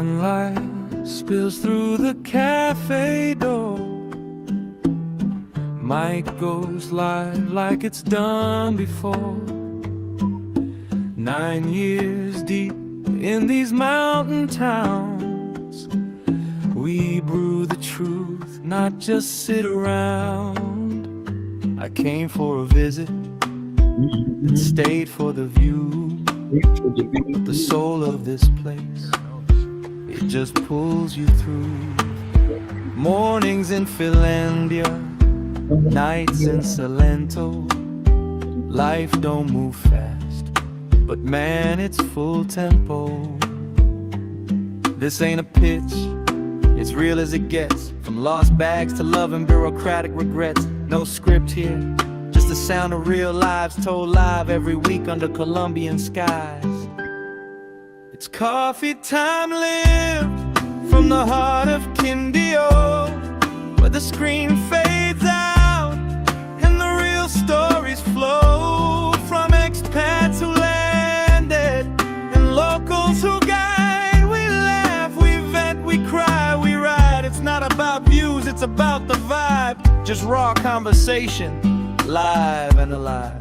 Sunlight spills through the cafe door. Mic goes live like it's done before. 9 years deep in these mountain towns, we brew the truth, not just sit around. I came for a visit and stayed for the view. The soul of this place, it just pulls you through. Mornings in Finlandia, nights in Salento. Life don't move fast, but man, it's full tempo. This ain't a pitch, it's real as it gets. From lost bags to love and bureaucratic regrets. No script here, just the sound of real lives told live every week under Colombian skies. It's coffee time lived from the heart of Quindío, where the screen fades out and the real stories flow from expats who landed and locals who guide. We laugh, we vent, we cry, we ride. It's not about views, it's about the vibe. Just raw conversation, live and alive.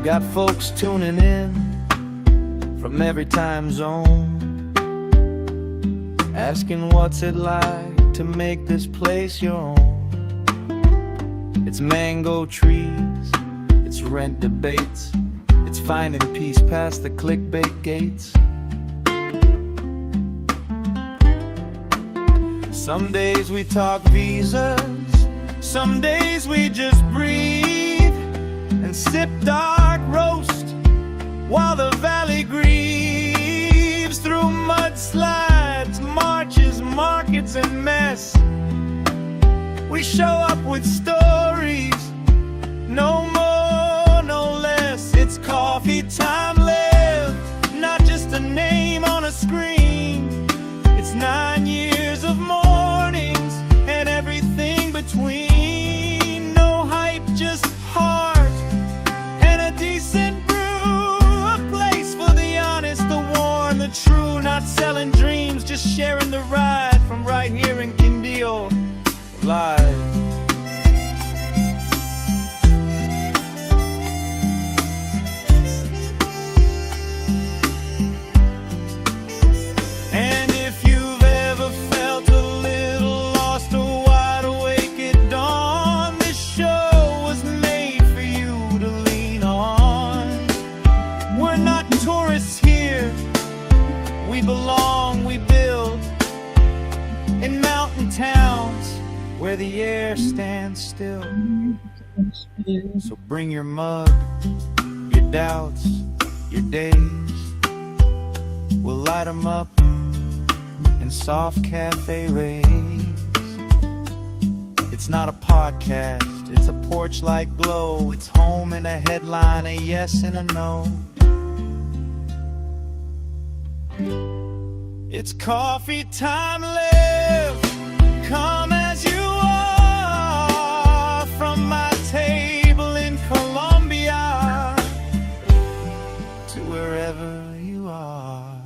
Got folks tuning in from every time zone, asking what's it like to make this place your own. It's mango trees, it's rent debates, it's finding peace past the clickbait gates. Some days we talk visas, some days we just breathe and sip dark roast while the valley grieves through mudslides, marches, markets, and mess. We show up with stories, no more, no less. It's coffee time lived, not just a name on a screen. It's 9 years of mornings and everything between. No hype, just heart and a decent brew. A place for the honest, the warm, the true. Not selling dreams, just sharing the ride from right here in Quindío live. And if you've ever felt a little lost or wide awake at dawn, this show was made for you to lean on. We're not tourists here, we belong, we build in mountain towns where the air stands still. So bring your mug, your doubts, your days. We'll light 'em up in soft cafe rays. It's not a podcast, it's a porch-like glow. It's home and a headline, a yes and a no. It's coffee time live, come as you are, from my table in Colombia to wherever you are.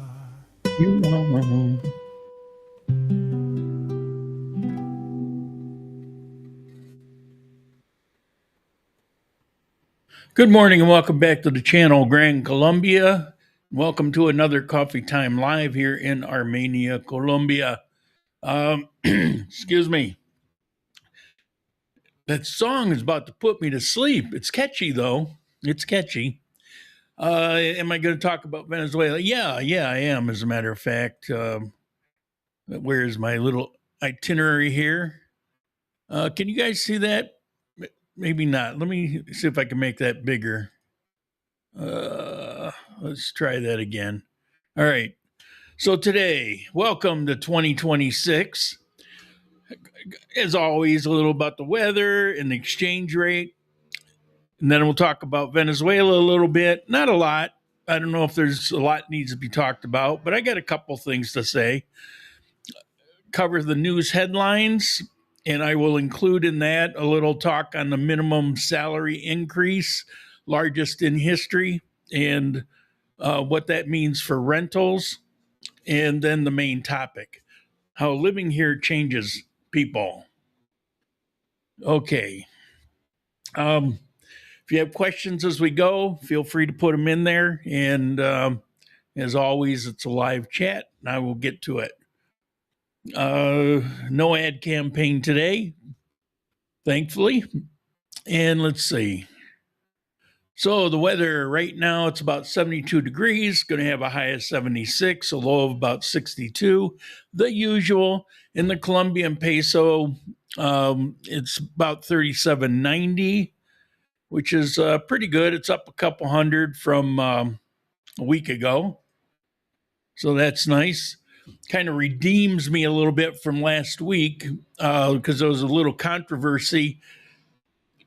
Good morning and welcome back to the channel, Gran Colombia. Welcome to another Coffee Time Live here in Armenia, Colombia. Excuse me. That song is about to put me to sleep. It's catchy, though. It's catchy. Am I going to talk about Venezuela? Yeah, I am, as a matter of fact. Where's my little itinerary here? Can you guys see that? Maybe not. Let me see if I can make that bigger. Let's try that again. All right. So today, welcome to 2026. As always, a little about the weather and the exchange rate. And then we'll talk about Venezuela a little bit. Not a lot. I don't know if there's a lot needs to be talked about, but I got a couple things to say. Cover the news headlines and I will include in that a little talk on the minimum salary increase, largest in history, and what that means for rentals, and then the main topic, how living here changes people. Okay. If you have questions as we go, feel free to put them in there. And as always, it's a live chat, and I will get to it. No ad campaign today, thankfully. And let's see. So the weather right now, it's about 72 degrees, going to have a high of 76, a low of about 62. The usual. In the Colombian peso, it's about 37.90, which is pretty good. It's up a couple hundred from a week ago. So that's nice. Kind of redeems me a little bit from last week because there was a little controversy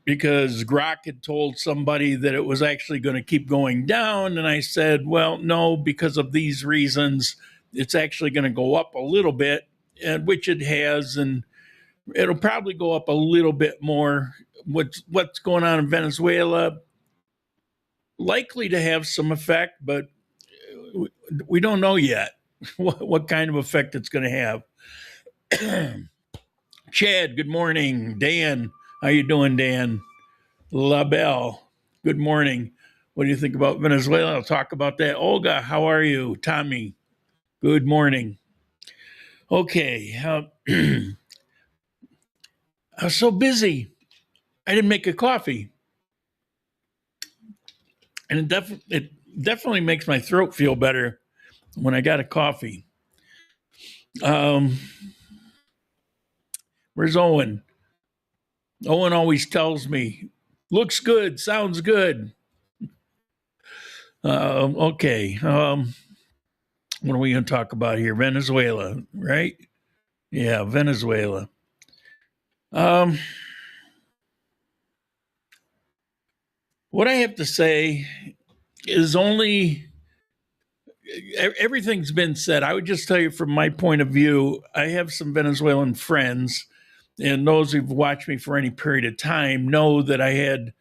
because Grok had told somebody that it was actually going to keep going down. And I said, well, no, because of these reasons, it's actually going to go up a little bit, and which it has. And it'll probably go up a little bit more. What's going on in Venezuela, likely to have some effect, but we don't know yet what kind of effect it's going to have. Chad, good morning. Dan, how you doing, Dan? LaBelle, good morning. What do you think about Venezuela? I'll talk about that. Olga, how are you? Tommy, good morning. Okay. I was so busy. I didn't make a coffee. And it definitely makes my throat feel better when I got a coffee. Where's Owen? Owen always tells me, looks good, sounds good. Okay. What are we going to talk about here? Venezuela, right? Yeah, Venezuela. What I have to say is everything's been said. I would just tell you from my point of view, I have some Venezuelan friends, and those who've watched me for any period of time know that I had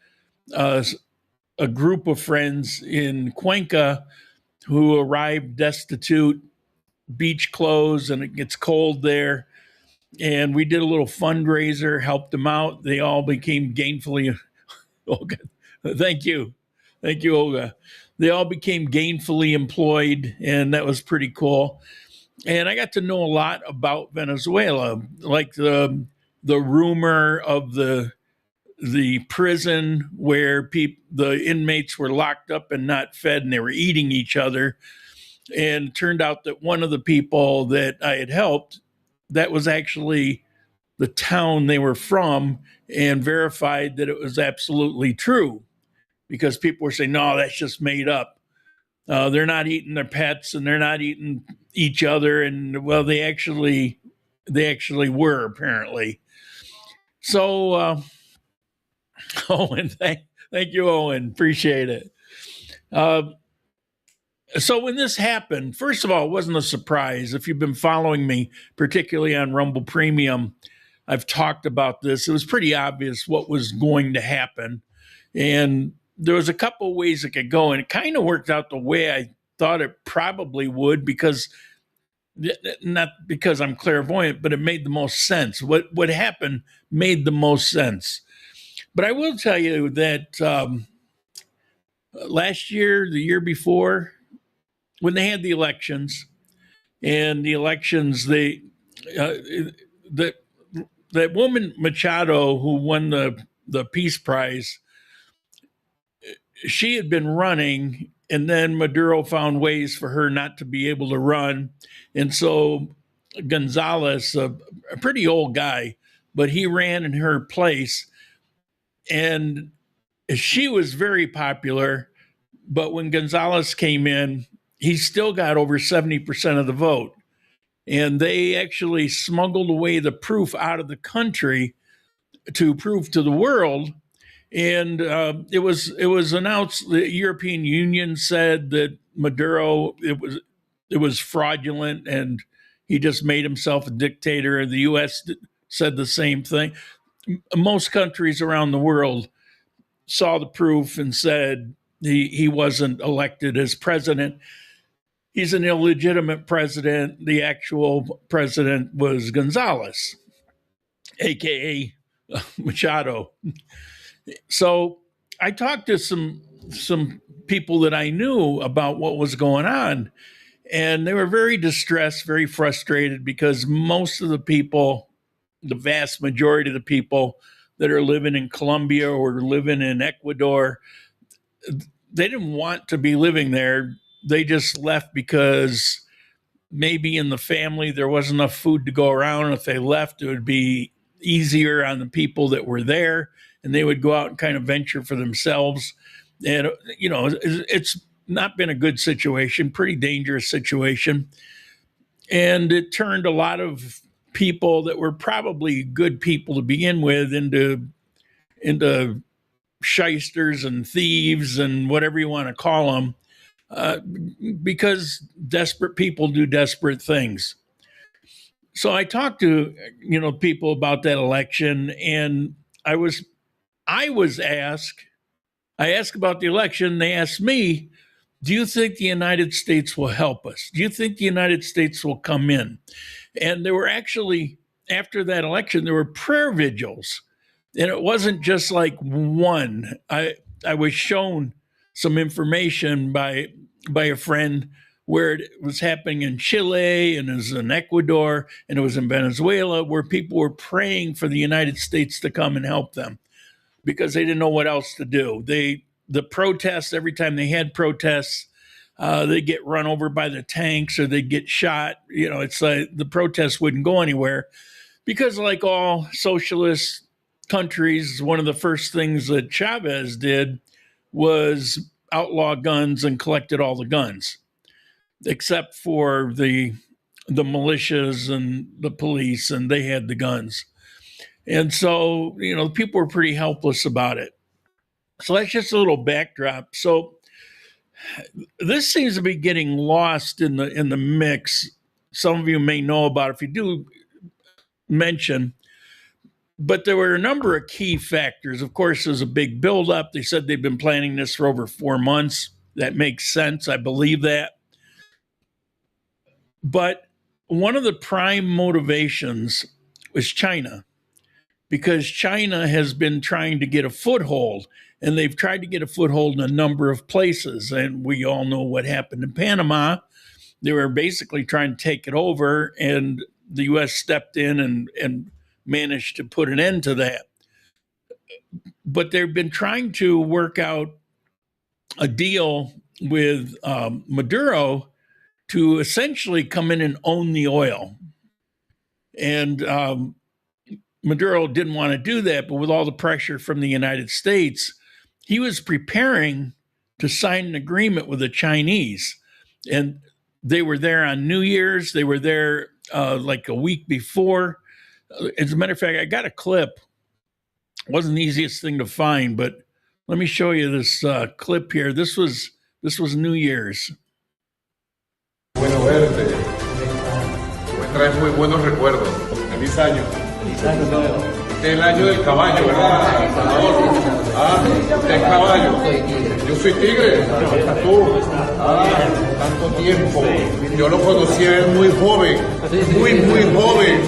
a group of friends in Cuenca who arrived destitute, beach clothes, and it gets cold there. And we did a little fundraiser, helped them out. They all became gainfully, Olga, thank you, Olga. They all became gainfully employed, and that was pretty cool. And I got to know a lot about Venezuela, like the rumor of the prison where the inmates were locked up and not fed, and they were eating each other. And it turned out that one of the people that I had helped, that was actually the town they were from, and verified that it was absolutely true, because people were saying, no, that's just made up. They're not eating their pets, and they're not eating each other. And well, they actually were, apparently. So, Owen, thank you, Owen. Appreciate it. So when this happened, first of all, it wasn't a surprise. If you've been following me, particularly on Rumble Premium, I've talked about this. It was pretty obvious what was going to happen. And there was a couple of ways it could go. And it kind of worked out the way I thought it probably would, because not because I'm clairvoyant, but it made the most sense. What happened made the most sense. But I will tell you that last year, the year before, when they had the elections, and the elections, that woman Machado, who won the Peace Prize, she had been running, and then Maduro found ways for her not to be able to run. And so Gonzalez, a pretty old guy, but he ran in her place. And she was very popular. But when Gonzalez came in, he still got over 70% of the vote. And they actually smuggled away the proof out of the country to prove to the world. And it was announced, the European Union said that Maduro, it was fraudulent, and he just made himself a dictator. The U.S. said the same thing. Most countries around the world saw the proof and said he wasn't elected as president. He's an illegitimate president. The actual president was Gonzalez, aka Machado. So I talked to some people that I knew about what was going on, and they were very distressed, very frustrated, because most of the people, the vast majority of the people that are living in Colombia or living in Ecuador, they didn't want to be living there. They just left because maybe in the family there wasn't enough food to go around. If they left, it would be easier on the people that were there, and they would go out and kind of venture for themselves. And, you know, it's not been a good situation, pretty dangerous situation. And it turned a lot of people that were probably good people to begin with into shysters and thieves and whatever you want to call them, because desperate people do desperate things. So I talked to people about that election, and I asked about the election. They asked me, do you think the United States will help us? Do you think the United States will come in? And there were actually, after that election, there were prayer vigils. And it wasn't just like one. I was shown some information by a friend where it was happening in Chile, and it was in Ecuador, and it was in Venezuela, where people were praying for the United States to come and help them because they didn't know what else to do. The protests, every time they had protests, they'd get run over by the tanks or they'd get shot. It's like the protests wouldn't go anywhere because, like all socialist countries, one of the first things that Chavez did was outlaw guns and collected all the guns, except for the militias and the police, and they had the guns. And so, people were pretty helpless about it. So that's just a little backdrop. So this seems to be getting lost in the mix. Some of you may know about it. If you do, mention. But there were a number of key factors. Of course, there's a big buildup. They said they've been planning this for over 4 months. That makes sense. I believe that. But one of the prime motivations was China, because China has been trying to get a foothold, and they've tried to get a foothold in a number of places. And we all know what happened in Panama. They were basically trying to take it over, and the U.S. stepped in and managed to put an end to that. But they've been trying to work out a deal with Maduro to essentially come in and own the oil. And Maduro didn't want to do that, but with all the pressure from the United States, he was preparing to sign an agreement with the Chinese. And they were there on New Year's. They were there like a week before. As a matter of fact, I got a clip. It wasn't the easiest thing to find, but let me show you this clip here. This was New Year's. Bueno verte. Me traes muy buenos recuerdos. Feliz año. Este es el año del caballo, ¿verdad, Salvador? Usted es caballo. Yo soy tigre. Tú. Tanto tiempo. Yo lo conocí a él muy joven. Muy joven.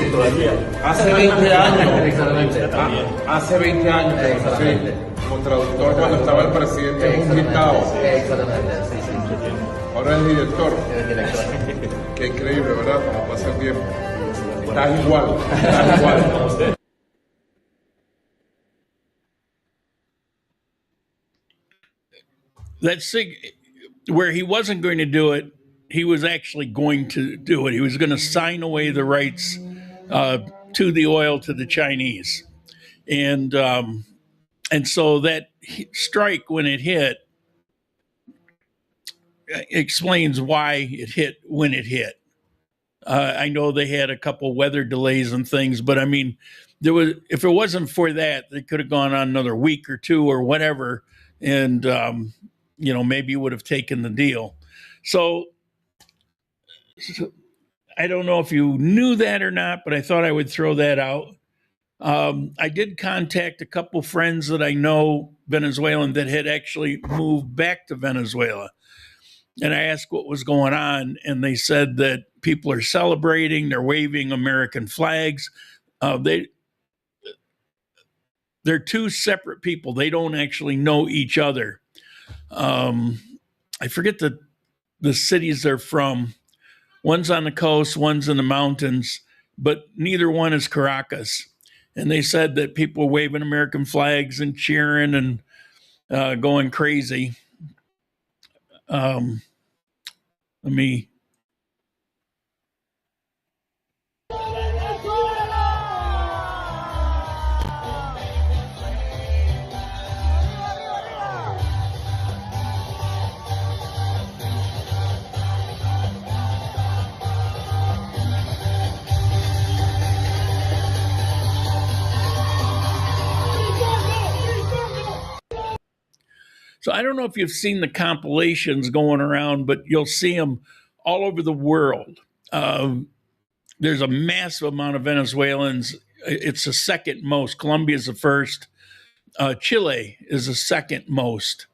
Hace 20 años. Hace 20 años. Sí. Como traductor cuando estaba el presidente Juntao. Ahora es director. Qué increíble, ¿verdad? Como pasa el tiempo. Estás igual. That's where he wasn't going to do it. He was actually going to do it. He was going to sign away the rights to the oil to the Chinese, and so that strike, when it hit, explains why it hit when it hit. I know they had a couple weather delays and things, but I mean, if it wasn't for that, they could have gone on another week or two or whatever, and maybe would have taken the deal. So I don't know if you knew that or not, but I thought I would throw that out. I did contact a couple friends that I know Venezuelan that had actually moved back to Venezuela. And I asked what was going on, and they said that people are celebrating, they're waving American flags. They're two separate people. They don't actually know each other. I forget the cities they're from. One's on the coast, one's in the mountains, but neither one is Caracas. And they said that people were waving American flags and cheering and going crazy. Let me. So I don't know if you've seen the compilations going around, but you'll see them all over the world. There's a massive amount of Venezuelans. It's the second most. Colombia is the first. Chile is the second most.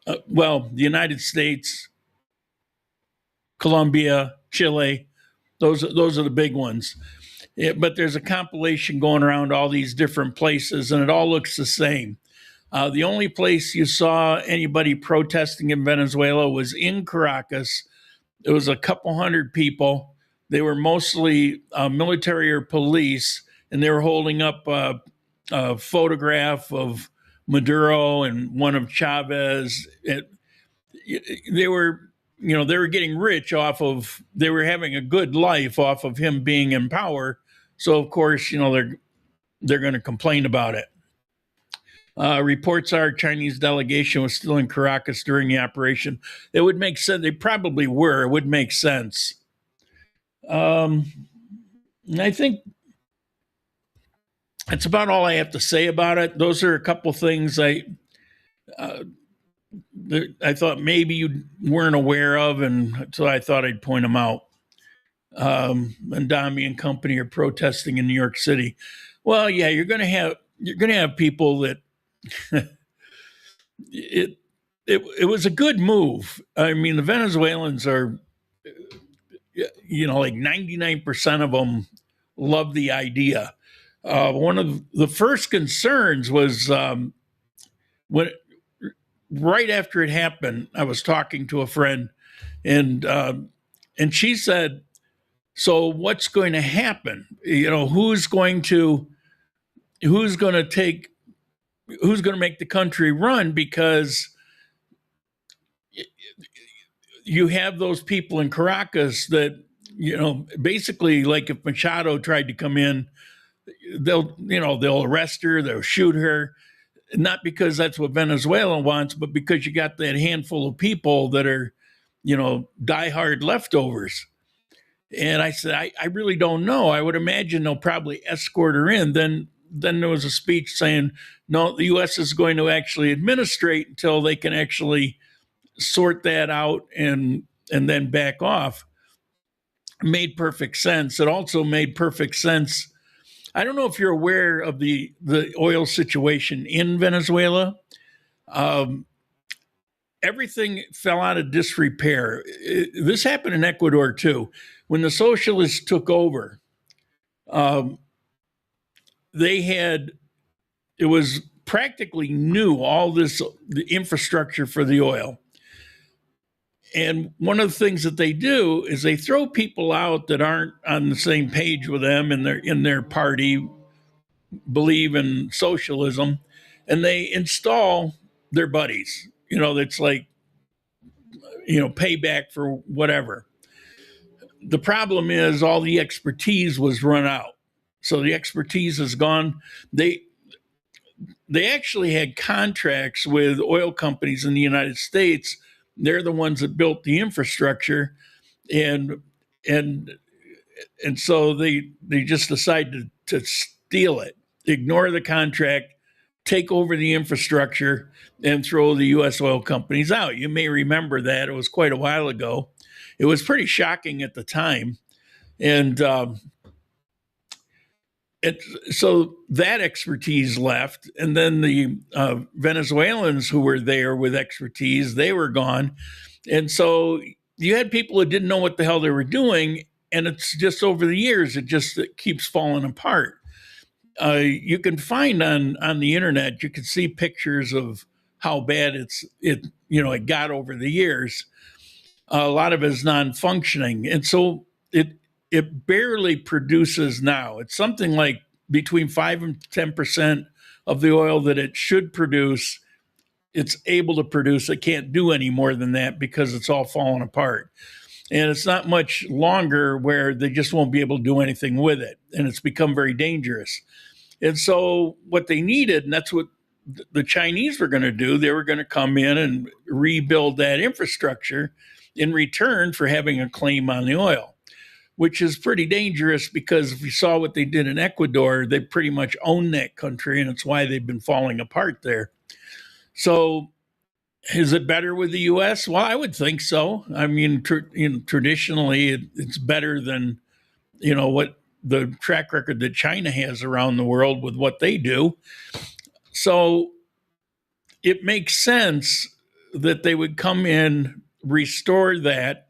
The United States, Colombia, Chile, those are the big ones. But there's a compilation going around all these different places, and it all looks the same. The only place you saw anybody protesting in Venezuela was in Caracas. It was a couple hundred people. They were mostly military or police, and they were holding up a photograph of Maduro and one of Chavez. They were getting rich they were having a good life off of him being in power. So of course, they're going to complain about it. Reports are Chinese delegation was still in Caracas during the operation. It would make sense. They probably were. It would make sense. And I think that's about all I have to say about it. Those are a couple things I thought maybe you weren't aware of, and so I thought I'd point them out. Mandami and company are protesting in New York City. Well, yeah, you're going to have people that it was a good move. I mean, the Venezuelans are, like 99% of them love the idea. One of the first concerns was when right after it happened, I was talking to a friend, and she said, "So what's going to happen? Who's going to make the country run, because you have those people in Caracas that, basically, like if Machado tried to come in, they'll arrest her, they'll shoot her, not because that's what Venezuela wants, but because you got that handful of people that are, diehard leftovers." And I said, I really don't know. I would imagine they'll probably escort her in. Then there was a speech saying, no, the U.S. is going to actually administrate until they can actually sort that out and then back off. Made perfect sense. It also made perfect sense. I don't know if you're aware of the oil situation in Venezuela. Everything fell out of disrepair. This happened in Ecuador too. When the socialists took over, it was practically new, the infrastructure for the oil. And one of the things that they do is they throw people out that aren't on the same page with them and they're in their party, believe in socialism, and they install their buddies. That's like, payback for whatever. The problem is all the expertise was run out. So the expertise is gone. They actually had contracts with oil companies in the United States. They're the ones that built the infrastructure, and so they just decided to steal it, ignore the contract, take over the infrastructure, and throw the U.S. oil companies out. You may remember that. It was quite a while ago. It was pretty shocking at the time. And So that expertise left, and then the Venezuelans who were there with expertise, they were gone, and so you had people who didn't know what the hell they were doing, and it's just over the years it keeps falling apart. You can find on the internet, you can see pictures of how bad it got over the years. A lot of it is non-functioning, and so it barely produces now. It's something like between 5 and 10% of the oil that it should produce. It's able to produce. It can't do any more than that because it's all falling apart. And it's not much longer where they just won't be able to do anything with it. And it's become very dangerous. And so what they needed, and that's what the Chinese were going to do, they were going to come in and rebuild that infrastructure in return for having a claim on the oil, which is pretty dangerous because if you saw what they did in Ecuador, they pretty much own that country, and it's why they've been falling apart there. So is it better with the U.S.? Well, I would think so. I mean, traditionally, it's better than, what the track record that China has around the world with what they do. So it makes sense that they would come in, restore that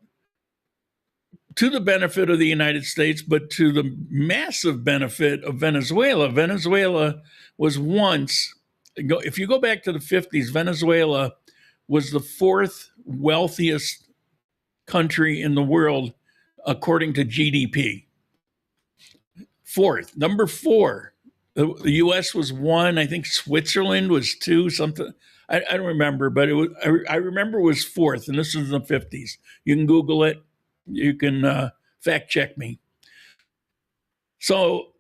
to the benefit of the United States, but to the massive benefit of Venezuela. Venezuela was once, if you go back to the 50s, Venezuela was the fourth wealthiest country in the world according to GDP. Fourth, number four. The U.S. was one. I think Switzerland was two. Something I don't remember, but it was. I remember it was fourth, and this is in the 50s. You can Google it. You can fact check me. So,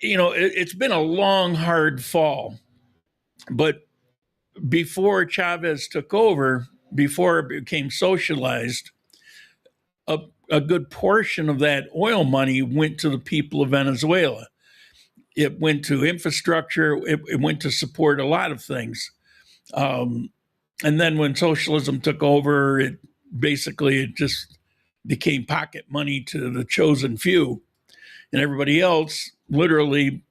it's been a long, hard fall. But before Chavez took over, before it became socialized, a good portion of that oil money went to the people of Venezuela. It went to infrastructure. It went to support a lot of things. And then when socialism took over, it just became pocket money to the chosen few. And everybody else literally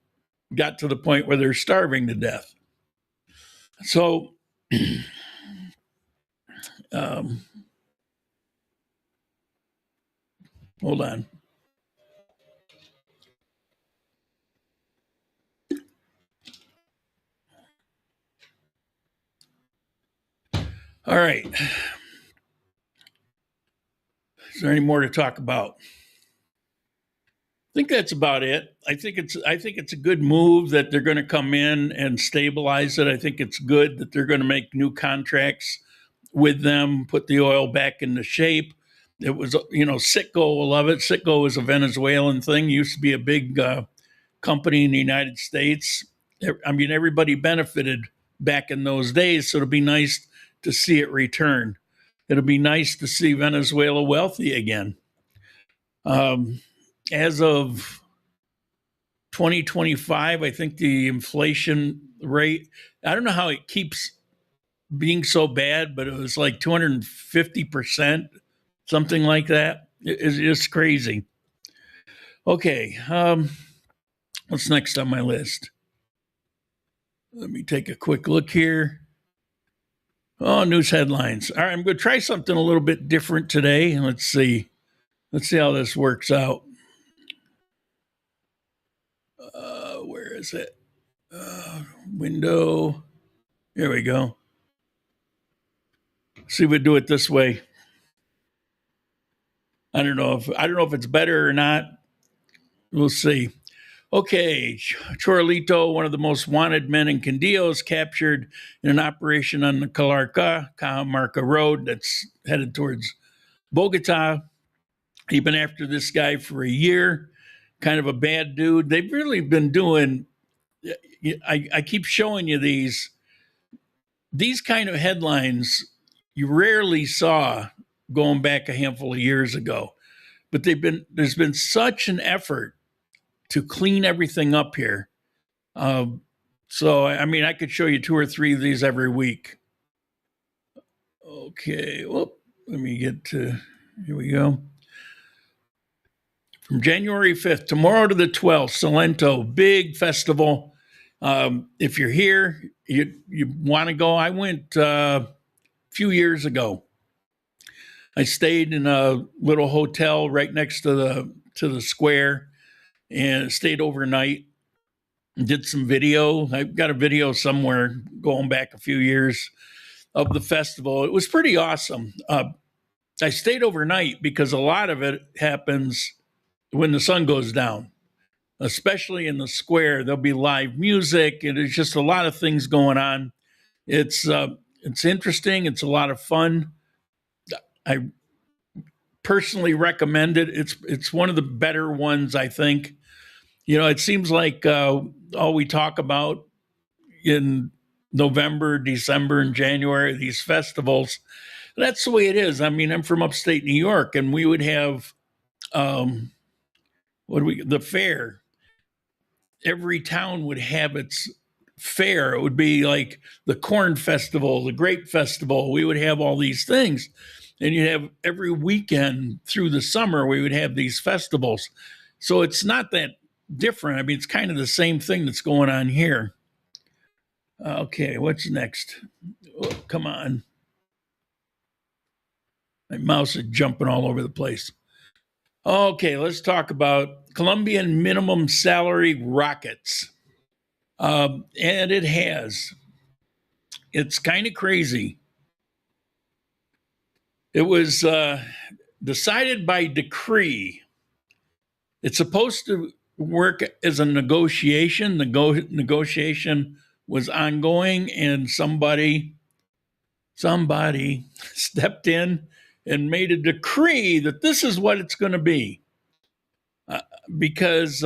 got to the point where they're starving to death. So, hold on. All right. Is there any more to talk about? I think that's about it. I think it's a good move that they're going to come in and stabilize it. I think it's good that they're going to make new contracts with them, put the oil back into shape. It was, Citgo will love it. Citgo is a Venezuelan thing. It used to be a big company in the United States. I mean, everybody benefited back in those days. So it'll be nice to see it return. It'll be nice to see Venezuela wealthy again. As of 2025, I think the inflation rate, I don't know how it keeps being so bad, but it was like 250%, something like that. It's just crazy. Okay, what's next on my list? Let me take a quick look here. Oh, news headlines. All right, I'm going to try something a little bit different today. Let's see how this works out. Where is it? Window. There we go. See if we do it this way. I don't know if it's better or not. We'll see. Okay, Chorlito, one of the most wanted men in Quindío, is captured in an operation on the Cajamarca Road that's headed towards Bogota. He's been after this guy for a year. Kind of a bad dude. They've really been doing, I keep showing you these kind of headlines you rarely saw going back a handful of years ago. But there's been such an effort to clean everything up here. So, I mean, I could show you 2 or 3 of these every week. Okay, well, let me get to, here we go. from January 5th, tomorrow to the 12th, Salento, big festival. If you're here, you want to go. I went a few years ago. I stayed in a little hotel right next to the square and stayed overnight. Did some video. I've got a video somewhere going back a few years of the festival. It was pretty awesome. I stayed overnight because a lot of it happens when the sun goes down, especially in the square. There'll be live music, and there's just a lot of things going on. It's interesting. It's a lot of fun. I personally recommend it. It's one of the better ones, I think. You know, it seems like all we talk about in November, December, and January, these festivals. That's the way it is. I mean, I'm from upstate New York, and we would have the fair. Every town would have its fair. It would be like the corn festival, the grape festival. We would have all these things. And you'd have every weekend through the summer, we would have these festivals. So it's not that different. I mean, it's kind of the same thing that's going on here. Okay, what's next? Oh, come on. My mouse is jumping all over the place. Okay, let's talk about Colombian minimum salary rockets. And it has. It's kind of crazy. It was decided by decree. It's supposed to work as a negotiation. The negotiation was ongoing, and somebody stepped in and made a decree that this is what it's going to be, because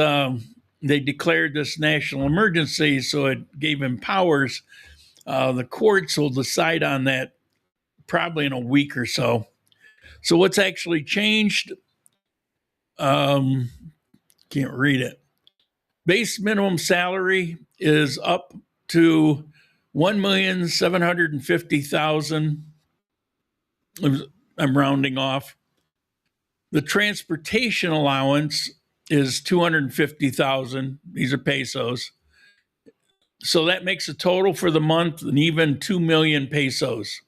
they declared this national emergency, so it gave him powers. The courts will decide on that probably in a week or so. So what's actually changed? Can't read it. Base minimum salary is up to $1,750,000. I'm rounding off. The transportation allowance is $250,000. These are pesos. So that makes a total for the month an even 2 million pesos.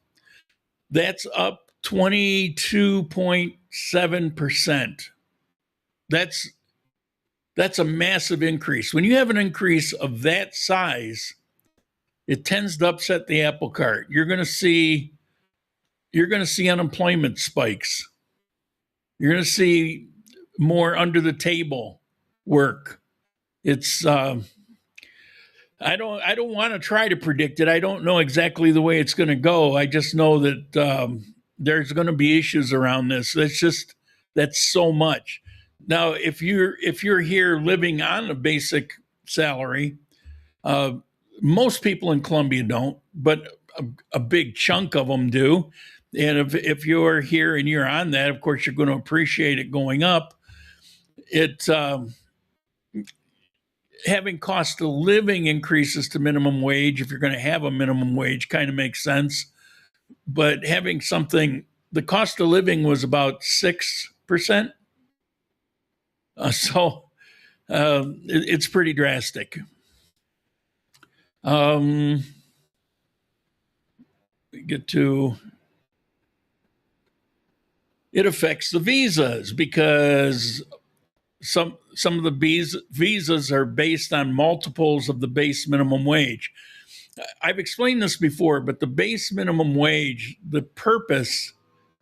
That's up 22.7%. That's a massive increase. When you have an increase of that size, it tends to upset the apple cart. You're going to see unemployment spikes. You're going to see more under the table work. It's I don't want to try to predict it. I don't know exactly the way it's going to go. I just know that there's going to be issues around this. That's so much. Now, if you're here living on a basic salary, most people in Colombia don't, but a big chunk of them do. And if you're here and you're on that, of course, you're going to appreciate it going up. It having cost of living increases to minimum wage, if you're going to have a minimum wage, kind of makes sense. But having something, the cost of living was about 6%. So it's pretty drastic. We get to, it affects the visas because some of the visas are based on multiples of the base minimum wage. I've explained this before, but the base minimum wage, the purpose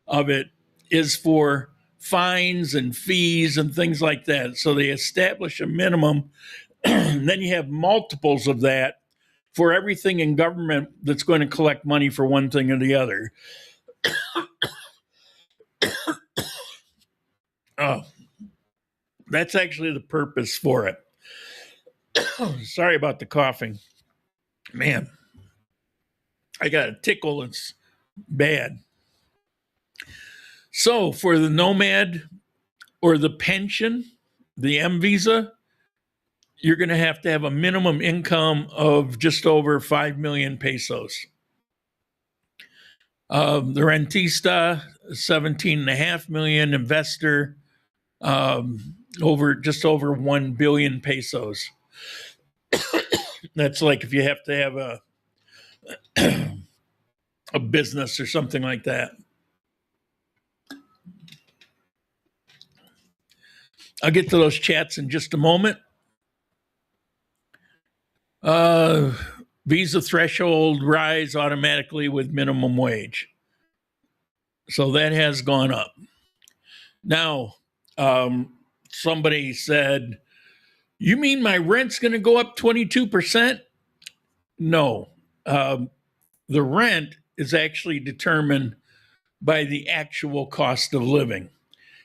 of it is for fines and fees and things like that. So they establish a minimum, and then you have multiples of that for everything in government that's going to collect money for one thing or the other. Oh, that's actually the purpose for it. Sorry about the coughing. Man, I got a tickle. It's bad. So for the nomad or the pension, the M visa, you're going to have a minimum income of just over 5 million pesos. The rentista, 17.5 million. Investor, just over 1 billion pesos. That's like if you have to have a business or something like that. I'll get to those chats in just a moment. Visa threshold rise automatically with minimum wage. So that has gone up. Now, somebody said, you mean my rent's going to go up 22%? No. The rent is actually determined by the actual cost of living.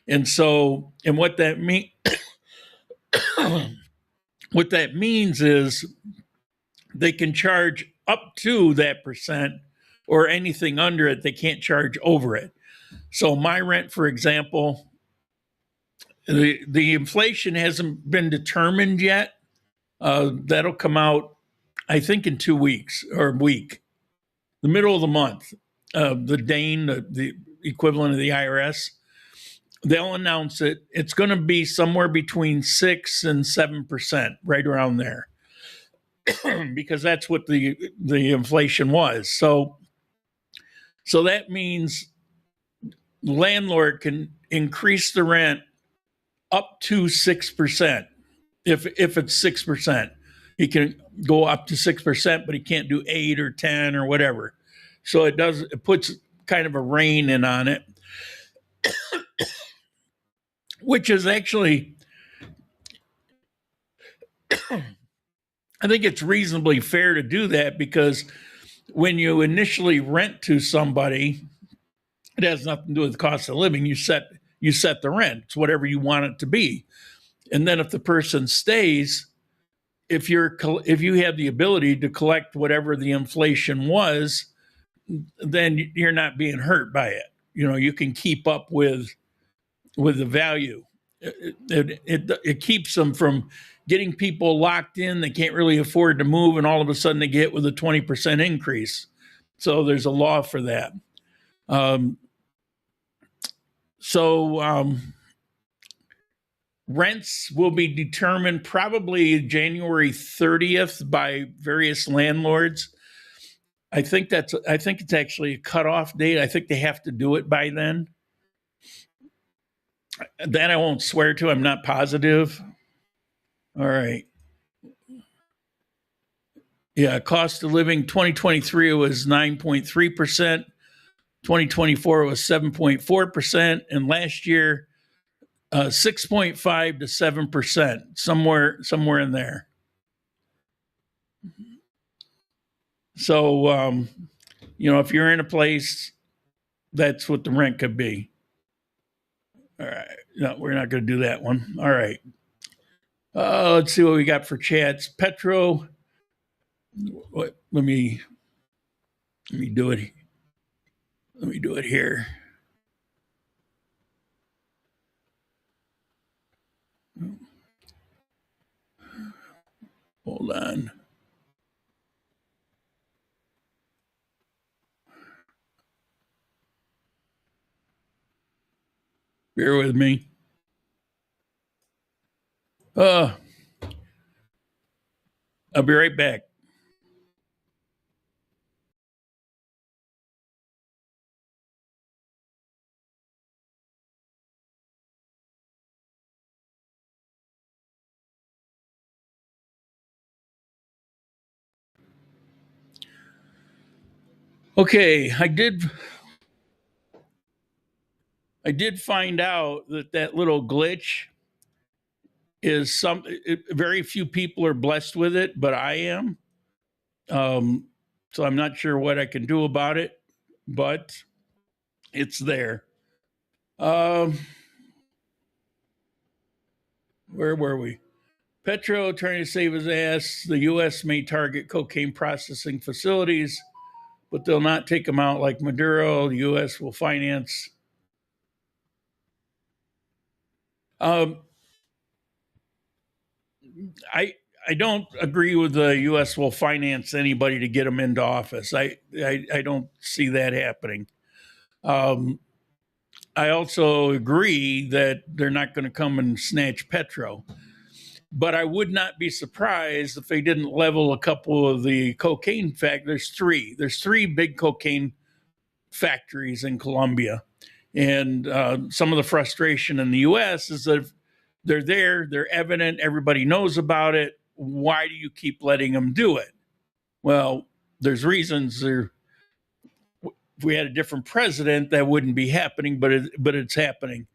And so, and what that what that means is they can charge up to that percent, or anything under it, they can't charge over it. So my rent, for example, the inflation hasn't been determined yet. That'll come out, I think, in 2 weeks or a week, the middle of the month. The DANE, the equivalent of the IRS, they'll announce it. It's going to be somewhere between 6 and 7%, right around there, because that's what the inflation was. So that means the landlord can increase the rent up to 6%. If it's 6%, he can go up to 6%, but he can't do 8 or 10 or whatever. So it puts kind of a rein in on it, which is actually, I think it's reasonably fair to do that, because when you initially rent to somebody, it has nothing to do with the cost of living. You set the rent. It's whatever you want it to be. And then if the person stays, if you have the ability to collect whatever the inflation was, then you're not being hurt by it. You know, you can keep up with the value. It keeps them from getting people locked in. They can't really afford to move, and all of a sudden they get hit with a 20% increase. So there's a law for that. Rents will be determined probably January 30th by various landlords. I think it's actually a cutoff date. I think they have to do it by then. That I won't swear to. I'm not positive. All right. Yeah, cost of living 2023 was 9.3%. 2024 was 7.4%, and last year 6.5 to 7%, somewhere in there. So if you're in a place, that's what the rent could be. All right. No, we're not going to do that one. All right. Let's see what we got for chats. Petro. Let me do it. Let me do it here. Hold on. Bear with me. I'll be right back. Okay, I did find out that little glitch is very few people are blessed with it, but I am. So I'm not sure what I can do about it, but it's there. Where were we? Petro trying to save his ass. The U.S. may target cocaine processing facilities, but they'll not take them out like Maduro. The U.S. will finance. I don't agree with the U.S. will finance anybody to get them into office. I don't see that happening. I also agree that they're not going to come and snatch Petro. But I would not be surprised if they didn't level a couple of the cocaine factories. There's three big cocaine factories in Colombia. And some of the frustration in the U.S. is that they're there, they're evident, everybody knows about it. Why do you keep letting them do it? Well, there's reasons. If we had a different president, that wouldn't be happening, but it's happening.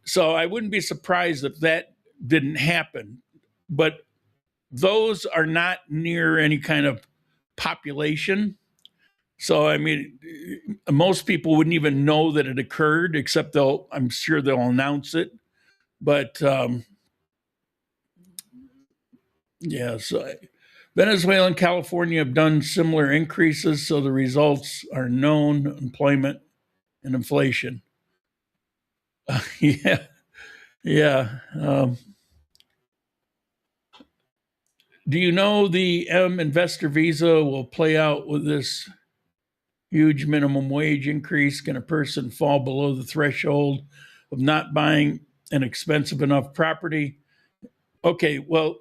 So I wouldn't be surprised if that didn't happen. But those are not near any kind of population. So, I mean, most people wouldn't even know that it occurred, except I'm sure they'll announce it. But yeah, so Venezuela and California have done similar increases, so the results are known: employment and inflation. Yeah, yeah. Do you know the investor visa will play out with this huge minimum wage increase? Can a person fall below the threshold of not buying an expensive enough property? Okay, well,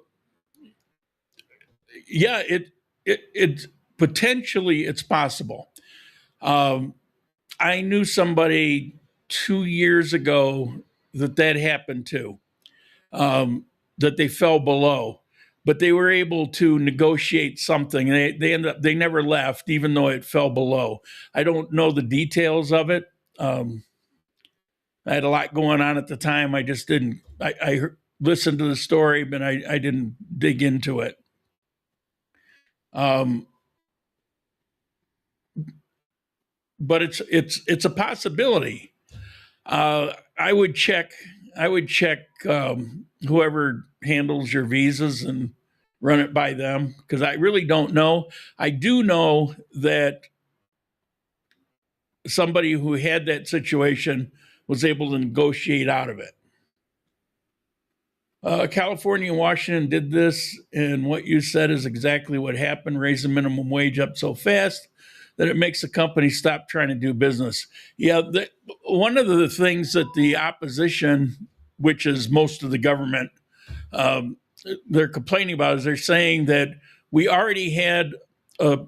yeah, it potentially it's possible. I knew somebody 2 years ago that happened to, that they fell below, but they were able to negotiate something. They never left, even though it fell below. I don't know the details of it. I had a lot going on at the time. I just didn't. I listened to the story, but I didn't dig into it. But it's a possibility. I would check whoever handles your visas and run it by them, because I really don't know. I do know that somebody who had that situation was able to negotiate out of it. California and Washington did this, and what you said is exactly what happened, raise the minimum wage up so fast that it makes the company stop trying to do business. Yeah, one of the things that the opposition, which is most of the government, they're complaining about is they're saying that we already had a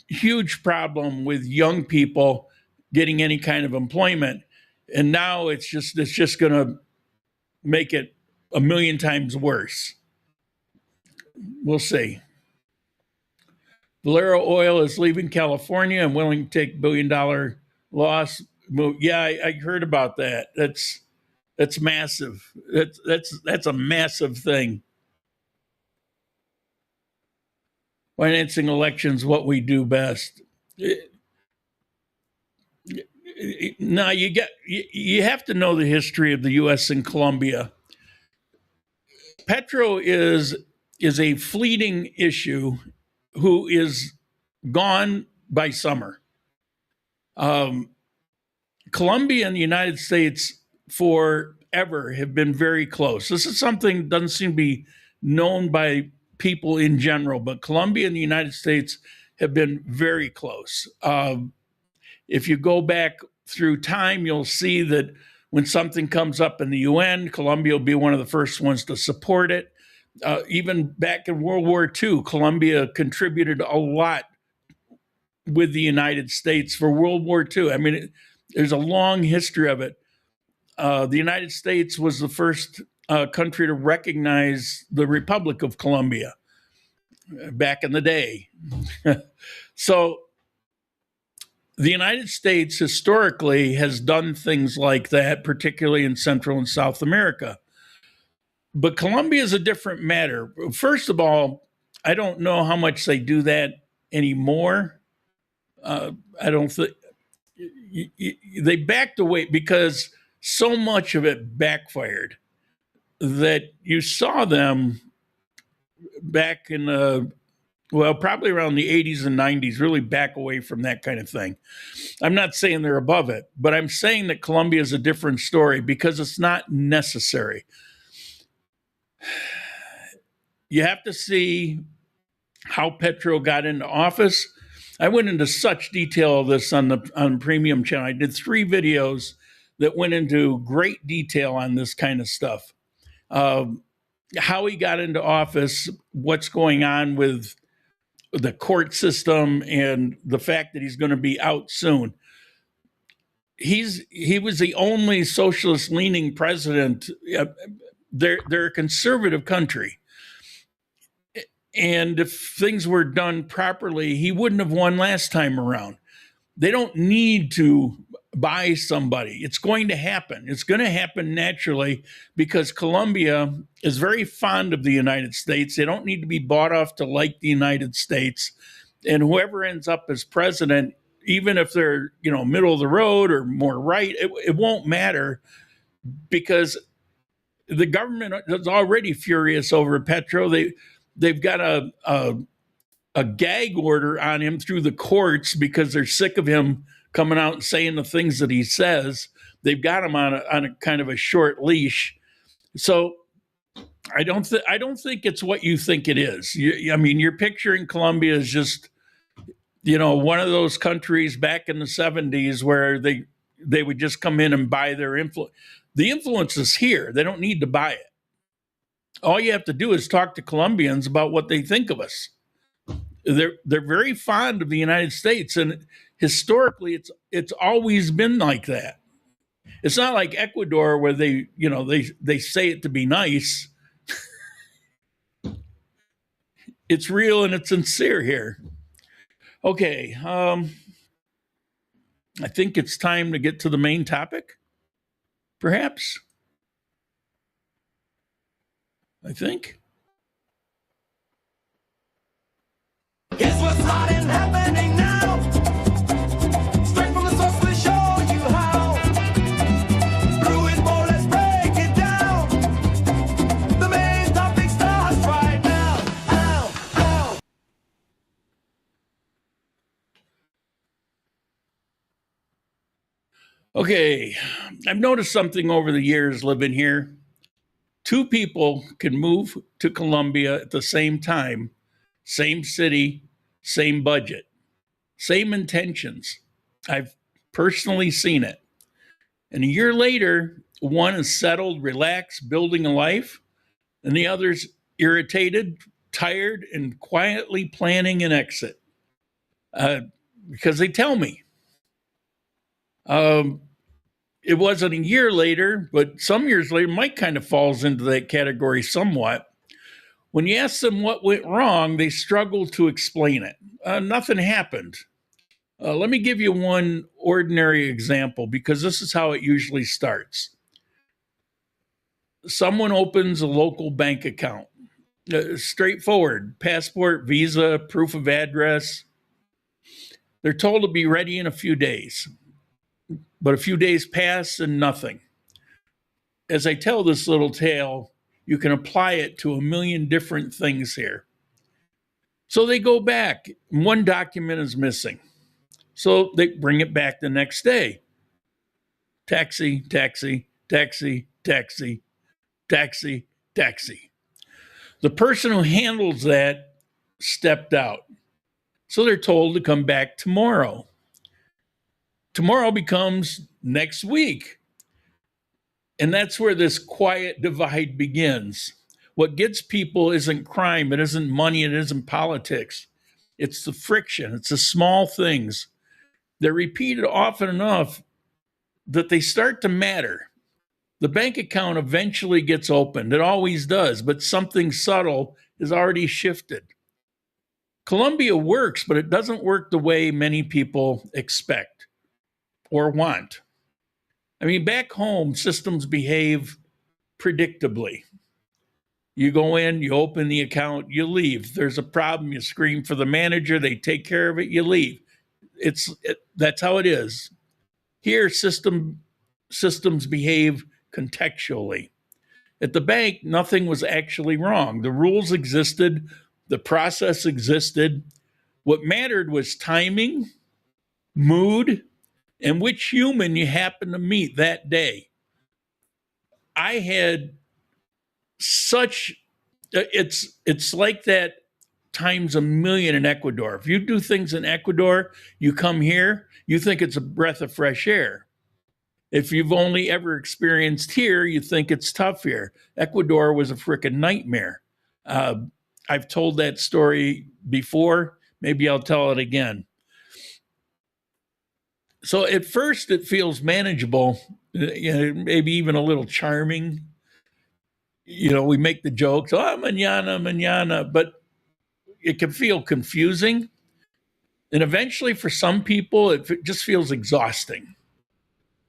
huge problem with young people getting any kind of employment, and now it's just going to make it a million times worse. We'll see. Valero Oil is leaving California and willing to take $1 billion loss. Yeah, I heard about that. That's massive. That's a massive thing. Financing elections, what we do best. Now you have to know the history of the U.S. and Colombia. Petro is a fleeting issue who is gone by summer. Colombia and the United States forever have been very close. This is something that doesn't seem to be known by people in general, but Colombia and the United States have been very close. If you go back through time, you'll see that when something comes up in the UN, Colombia will be one of the first ones to support it. Even back in World War II, Colombia contributed a lot with the United States for World War II. I mean, there's a long history of it. The United States was the first country to recognize the Republic of Colombia back in the day. So the United States historically has done things like that, particularly in Central and South America. But Colombia is a different matter. First of all, I don't know how much they do that anymore. I don't think they backed away because so much of it backfired that you saw them back in probably around the 80s and 90s, really back away from that kind of thing. I'm not saying they're above it, but I'm saying that Colombia is a different story because it's not necessary. You have to see how Petro got into office. I went into such detail of this on Premium Channel. I did 3 videos that went into great detail on this kind of stuff. How he got into office, what's going on with the court system, and the fact that he's going to be out soon. He was the only socialist leaning president. They're a conservative country. And if things were done properly, he wouldn't have won last time around. They don't need to buy somebody. It's going to happen. It's going to happen naturally because Colombia is very fond of the United States. They don't need to be bought off to like the United States. And whoever ends up as president, even if they're, middle of the road or more right, it won't matter because the government is already furious over Petro. They've got a gag order on him through the courts because they're sick of him coming out and saying the things that he says. They've got him on a kind of a short leash. So I don't think it's what you think it is. You're picturing Colombia as just, one of those countries back in the 70s where they would just come in and buy their influence. The influence is here. They don't need to buy it. All you have to do is talk to Colombians about what they think of us. They're very fond of the United States, and historically, it's always been like that. It's not like Ecuador where they say it to be nice. It's real and it's sincere here. Okay, I think it's time to get to the main topic, perhaps. I think. Guess what's hot and happening now? Straight from the source, we show you how. Blue and more, let's break it down. The main topic starts right now. Ow, ow. Okay, I've noticed something over the years living here. Two people can move to Colombia at the same time, same city, same budget, same intentions. I've personally seen it. And a year later, one is settled, relaxed, building a life, and the other's irritated, tired, and quietly planning an exit. Because they tell me. It wasn't a year later, but some years later, Mike kind of falls into that category somewhat. When you ask them what went wrong, they struggle to explain it. Nothing happened. Let me give you one ordinary example because this is how it usually starts. Someone opens a local bank account. Straightforward, passport, visa, proof of address. They're told to be ready in a few days. But a few days pass and nothing. As I tell this little tale, you can apply it to a million different things here. So they go back. One document is missing. So they bring it back the next day. Taxi, taxi, taxi, taxi, taxi, taxi. The person who handles that stepped out. So they're told to come back tomorrow. Tomorrow becomes next week. And that's where this quiet divide begins. What gets people isn't crime, it isn't money, it isn't politics. It's the friction, it's the small things. They're repeated often enough that they start to matter. The bank account eventually gets opened, it always does, but something subtle is already shifted. Colombia works, but it doesn't work the way many people expect or want. Back home, systems behave predictably. You go in, you open the account, you leave. If there's a problem, you scream for the manager, they take care of it, you leave. That's how it is. Here, systems behave contextually. At the bank, nothing was actually wrong. The rules existed, the process existed. What mattered was timing, mood, and which human you happen to meet that day. I had it's like that times a million in Ecuador. If you do things in Ecuador, you come here, you think it's a breath of fresh air. If you've only ever experienced here, you think it's tough here. Ecuador was a freaking nightmare. I've told that story before. Maybe I'll tell it again. So at first it feels manageable, maybe even a little charming. We make the jokes, oh, manana, but it can feel confusing. And eventually for some people, it just feels exhausting.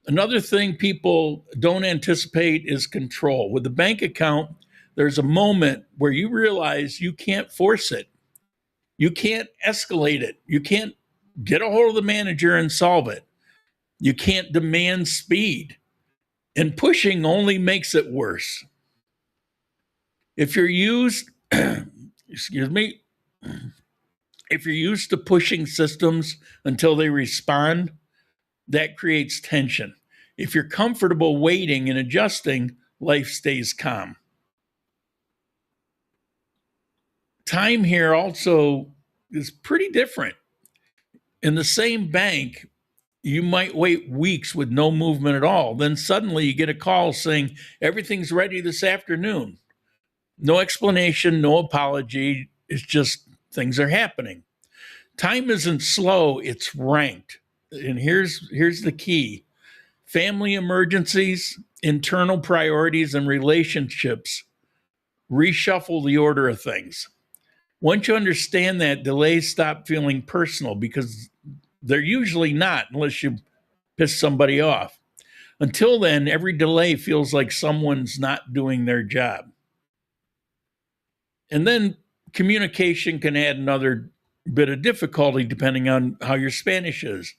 Another thing people don't anticipate is control. With the bank account, there's a moment where you realize you can't force it. You can't escalate it. You can't get a hold of the manager and solve it. You can't demand speed. And pushing only makes it worse. If you're used, excuse me, if you're used to pushing systems until they respond, that creates tension. If you're comfortable waiting and adjusting, life stays calm. Time here also is pretty different. In the same bank, you might wait weeks with no movement at all. Then suddenly you get a call saying everything's ready this afternoon. No explanation, no apology. It's just things are happening. Time isn't slow, it's ranked. And here's the key. Family emergencies, internal priorities, and relationships reshuffle the order of things. Once you understand that, delays stop feeling personal because they're usually not unless you piss somebody off. Until then, every delay feels like someone's not doing their job. And then communication can add another bit of difficulty depending on how your Spanish is.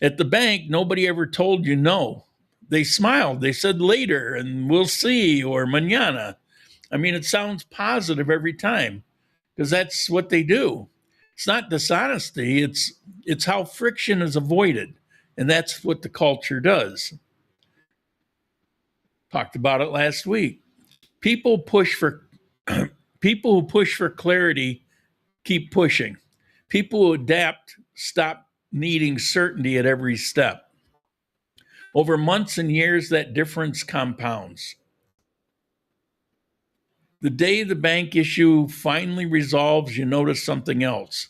At the bank, nobody ever told you no. They smiled. They said later and we'll see or mañana. I mean, it sounds positive every time because that's what they do. It's not dishonesty. It's how friction is avoided. And that's what the culture does. Talked about it last week. People who push for clarity keep pushing. People who adapt stop needing certainty at every step. Over months and years, that difference compounds. The day the bank issue finally resolves, you notice something else.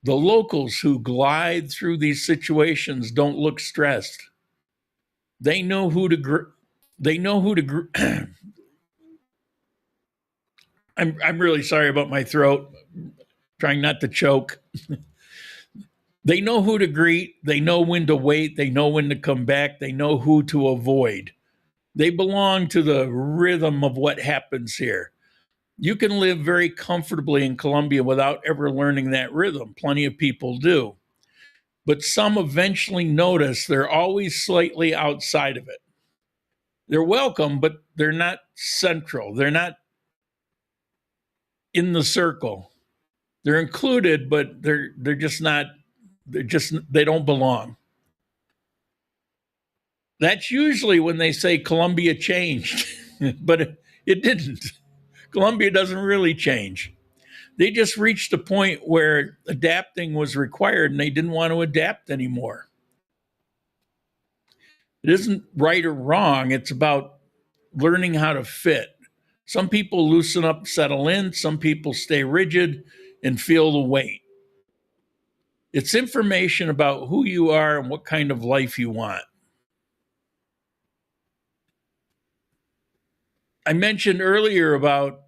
The locals who glide through these situations don't look stressed. They know who to I'm really sorry about my throat. Trying not to choke. They know who to greet. They know when to wait. They know when to come back. They know who to avoid. They belong to the rhythm of what happens here. You can live very comfortably in Colombia without ever learning that rhythm. Plenty of people do. But some eventually notice they're always slightly outside of it. They're welcome, but they're not central. They're not in the circle. They're included, but they're just not, they don't belong. That's usually when they say Colombia changed, but it didn't. Colombia doesn't really change. They just reached a point where adapting was required and they didn't want to adapt anymore. It isn't right or wrong. It's about learning how to fit. Some people loosen up, settle in. Some people stay rigid and feel the weight. It's information about who you are and what kind of life you want. I mentioned earlier about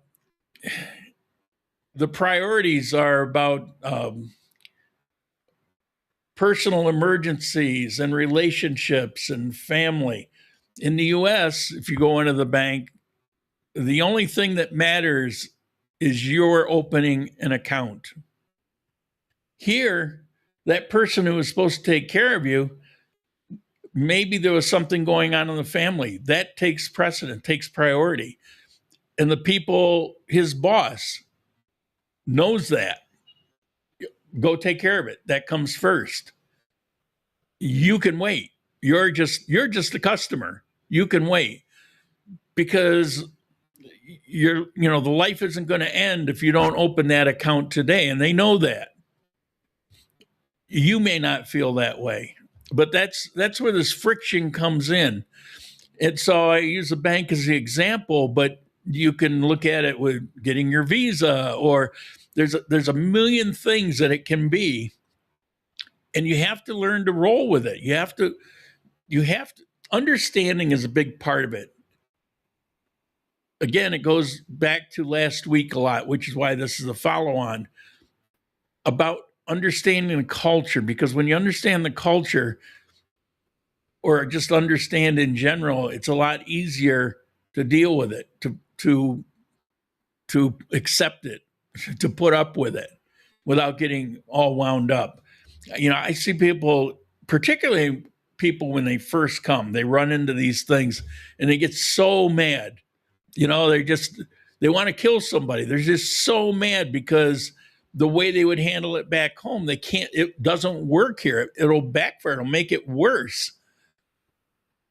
the priorities are about personal emergencies and relationships and family. In the US, if you go into the bank, the only thing that matters is your opening an account. Here, that person who was supposed to take care of you, maybe there was something going on in the family. That takes precedent, takes priority. And the people, his boss, knows that. Go take care of it. That comes first. You can wait. You're just a customer. You can wait because the life isn't going to end if you don't open that account today. And they know that. You may not feel that way. But that's where this friction comes in. And so I use the bank as the example, but you can look at it with getting your visa, or there's a million things that it can be, and you have to learn to roll with it. You have to understanding is a big part of it. Again, it goes back to last week a lot, which is why this is a follow on about understanding the culture, because when you understand the culture, or just understand in general, it's a lot easier to deal with it, to accept it, to put up with it without getting all wound up. I see people, particularly people when they first come, they run into these things and they get so mad. They want to kill somebody. They're just so mad because the way they would handle it back home, they can't, it doesn't work here. It'll backfire, it'll make it worse.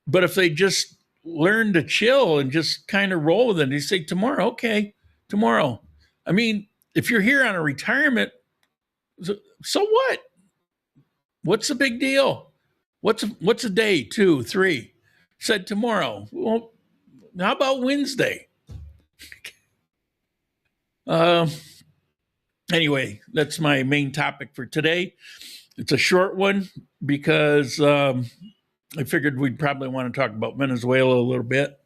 But if they just learn to chill and just kind of roll with it, you say, tomorrow, okay, tomorrow. I mean, if you're here on a retirement, so what? What's the big deal? What's a day, 2, 3? Said tomorrow. Well, how about Wednesday? Anyway, that's my main topic for today. It's a short one because I figured we'd probably want to talk about Venezuela a little bit.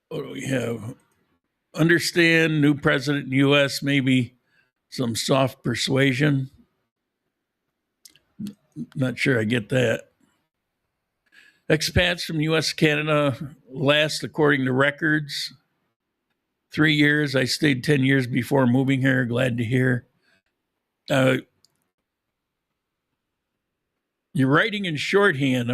What do we have? Understand new president in the U.S., maybe some soft persuasion. Not sure I get that. Expats from U.S. Canada last, according to records, 3 years. I stayed 10 years before moving here. Glad to hear. You're writing in shorthand.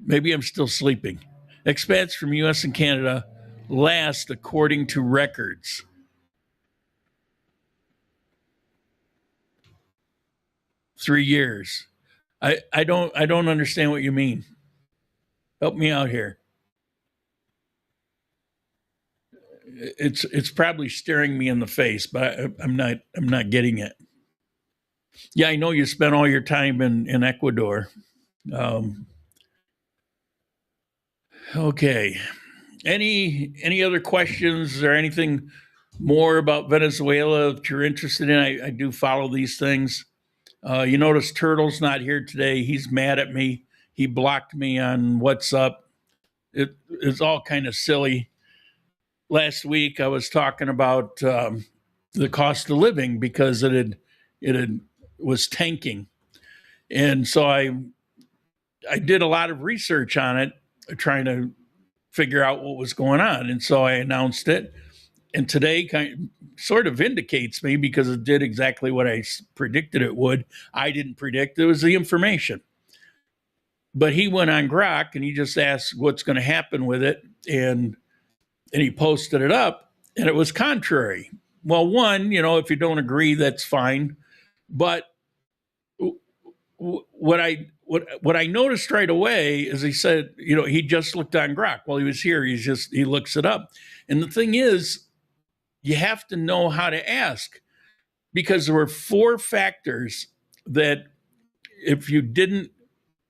Maybe I'm still sleeping. Expats from U.S. and Canada last, according to records. Three years. I don't understand what you mean. Help me out here. It's probably staring me in the face, but I'm not getting it. Yeah, I know you spent all your time in Ecuador. Okay. Any other questions or anything more about Venezuela that you're interested in? I do follow these things. You notice Turtle's not here today. He's mad at me. He blocked me on WhatsApp. It's all kind of silly. Last week I was talking about the cost of living because it was tanking, and so I did a lot of research on it, trying to figure out what was going on, and so I announced it. And today sort of vindicates me because it did exactly what I predicted it would. I didn't predict, it was the information. But he went on Grok and he just asked what's going to happen with it, and he posted it up, and it was contrary. Well, one, if you don't agree, that's fine. But what I noticed right away is he said, he just looked on Grok. Well, he was here. He looks it up. And the thing is, you have to know how to ask, because there were 4 factors that if you didn't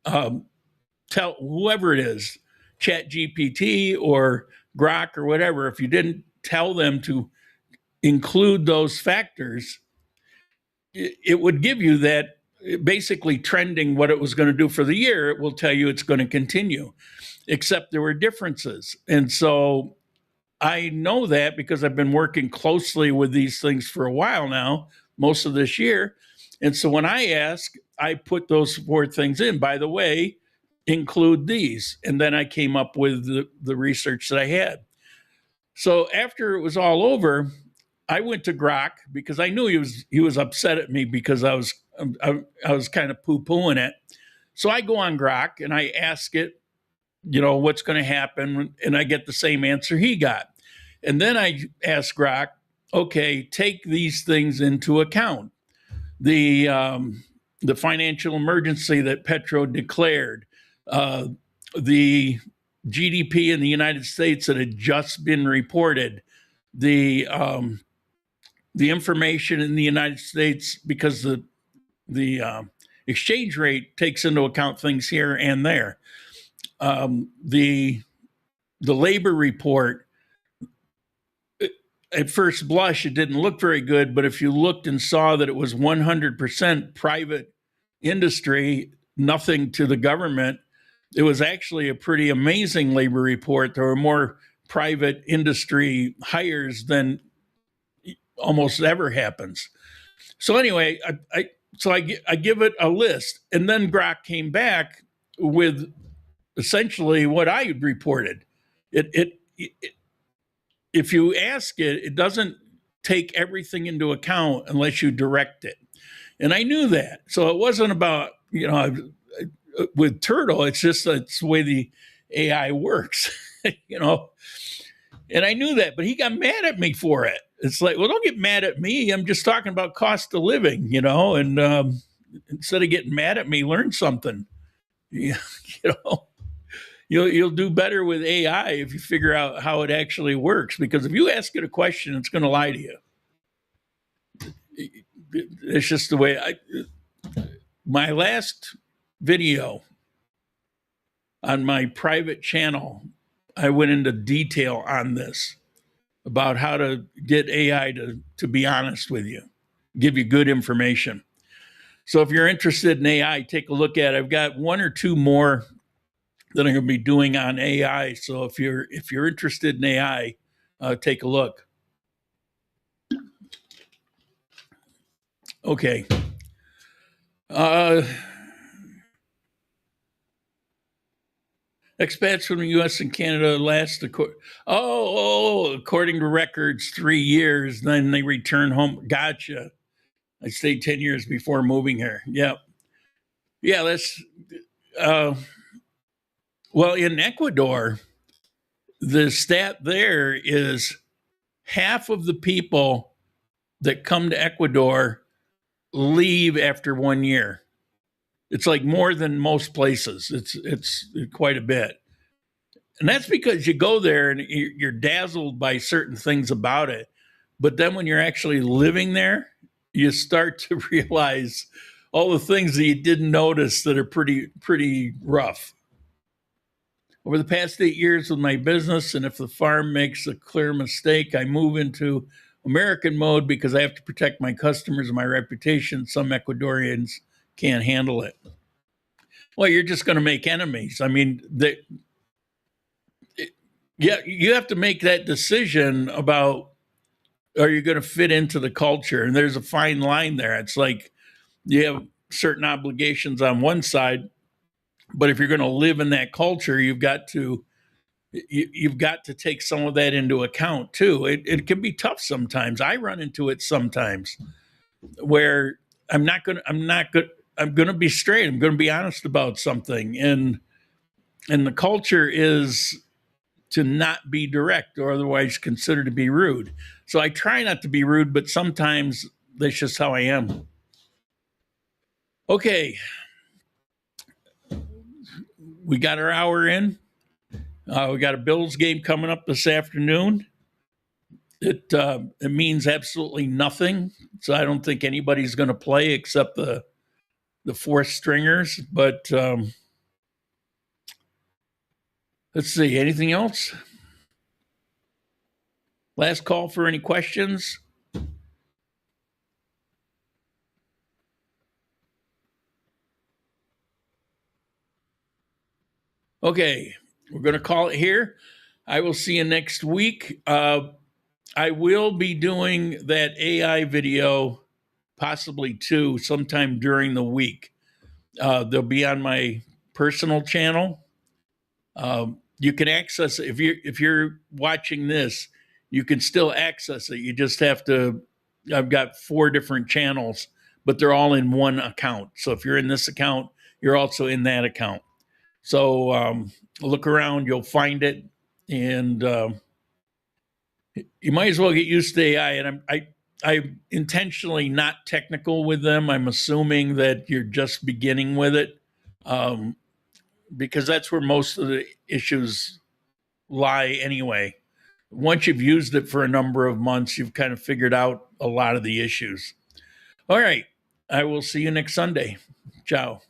tell whoever it is, Chat GPT or Grok or whatever, if you didn't tell them to include those factors, it would give you that basically trending what it was going to do for the year. It will tell you it's going to continue, except there were differences. And so I know that because I've been working closely with these things for a while now, most of this year. And so when I ask, I put those 4 things in. By the way, include these. And then I came up with the research that I had. So after it was all over, I went to Grok because I knew he was upset at me because I was kind of poo-pooing it. So I go on Grok and I ask it, what's going to happen, and I get the same answer he got. And then I ask Grok, okay, take these things into account. The financial emergency that Petro declared, the GDP in the United States that had just been reported, the information in the United States, because exchange rate takes into account things here and there. The labor report, at first blush, it didn't look very good, but if you looked and saw that it was 100% private industry, nothing to the government, it was actually a pretty amazing labor report. There were more private industry hires than almost ever happens. So anyway, I give it a list, and then Grok came back with essentially what I had reported. It if you ask it, it doesn't take everything into account unless you direct it, and I knew that. So it wasn't about with Turtle. It's just that's the way the AI works, And I knew that, but he got mad at me for it. It's like, well, don't get mad at me. I'm just talking about cost of living, and instead of getting mad at me, learn something. You'll do better with AI if you figure out how it actually works. Because if you ask it a question, it's going to lie to you. It's just the way my last video on my private channel, I went into detail on this about how to get AI to be honest with you, give you good information. So if you're interested in AI, take a look at it. I've got one or two more that I'm going to be doing on AI. So if you're interested in AI, take a look. Okay. Expats from the U.S. and Canada last, according to records, 3 years. Then they return home. Gotcha. I stayed 10 years before moving here. Yep. Yeah, that's, well, in Ecuador, the stat there is half of the people that come to Ecuador leave after 1 year. It's like more than most places. It's quite a bit. And that's because you go there and you're dazzled by certain things about it. But then when you're actually living there, you start to realize all the things that you didn't notice that are pretty rough. Over the past 8 years with my business, and if the farm makes a clear mistake, I move into American mode because I have to protect my customers and my reputation. Some Ecuadorians can't handle it. Well, you're just going to make enemies. I mean, you have to make that decision about, are you going to fit into the culture? And there's a fine line there. It's like you have certain obligations on one side, but if you're going to live in that culture, you've got to take some of that into account too. It can be tough sometimes. I run into it sometimes where I'm going to be straight. I'm going to be honest about something. And the culture is to not be direct or otherwise considered to be rude. So I try not to be rude, but sometimes that's just how I am. Okay. We got our hour in. We got a Bills game coming up this afternoon. It means absolutely nothing. So I don't think anybody's going to play except the fourth stringers. But let's see. Anything else? Last call for any questions. Okay, we're going to call it here. I will see you next week. I will be doing that AI video, possibly two, sometime during the week. They'll be on my personal channel. You can access it. If you're watching this, you can still access it. You just have to, I've got 4 different channels, but they're all in one account. So if you're in this account, you're also in that account. So look around, you'll find it. And you might as well get used to AI. And I'm intentionally not technical with them. I'm assuming that you're just beginning with it, because that's where most of the issues lie anyway. Once you've used it for a number of months, you've kind of figured out a lot of the issues. All right. I will see you next Sunday. Ciao.